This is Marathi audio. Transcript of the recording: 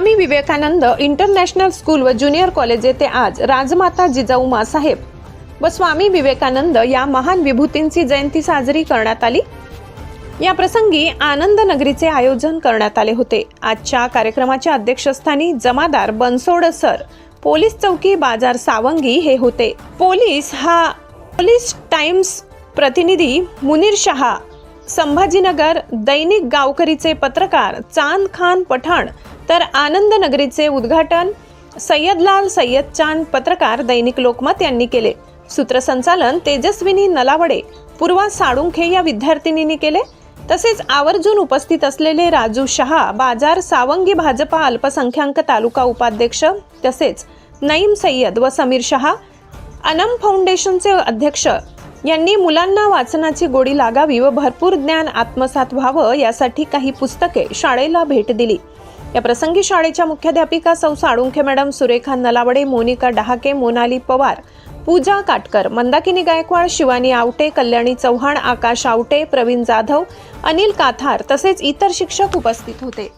स्वामी विवेकानंद इंटरनॅशनल स्कूल व ज्युनियर कॉलेज येथे आज राजमाता जिजाऊ माँसाहेब व स्वामी विवेकानंद या महान विभूतींची जयंती साजरी करण्यात आली। या प्रसंगी आनंद नगरीचे आयोजन करण्यात आले होते। आजच्या कार्यक्रमाच्या अध्यक्षस्थानी जमादार बनसोड सर, पोलीस चौकी बाजार सावंगी हे होते। पोलीस टाइम्स प्रतिनिधी मुनीर शहा, संभाजीनगर दैनिक गावकरीचे पत्रकार चांद खान पठाण, तर आनंद नगरीचे उद्घाटन सय्यदलाल सय्यद चांद पत्रकार दैनिक लोकमत यांनी केले। सूत्रसंचालन तेजस्विनी नलावडे, पूर्वा साळुंखे या विद्यार्थिनींनी केले। तसेच आवर्जून उपस्थित असलेले राजू शहा, बाजार सावंगी भाजपा अल्पसंख्याक तालुका उपाध्यक्ष, तसेच नईम सय्यद व समीर शहा, अनम फाउंडेशनचे अध्यक्ष यांनी मुलांना वाचनाची गोडी लागावी व भरपूर ज्ञान आत्मसात व्हावं यासाठी काही पुस्तके शाळेला भेट दिली। या प्रसंगी शाळेच्या मुख्याध्यापिका सौ साळुंखे मॅडम, सुरेखा नलावडे, मोनिका डहाके, मोनाली पवार, पूजा काटकर, मंदाकिनी गायकवाड, शिवानी आवटे, कल्याणी चव्हाण, आकाश आवटे, प्रवीण जाधव, अनिल काथार तसेच इतर शिक्षक उपस्थित होते।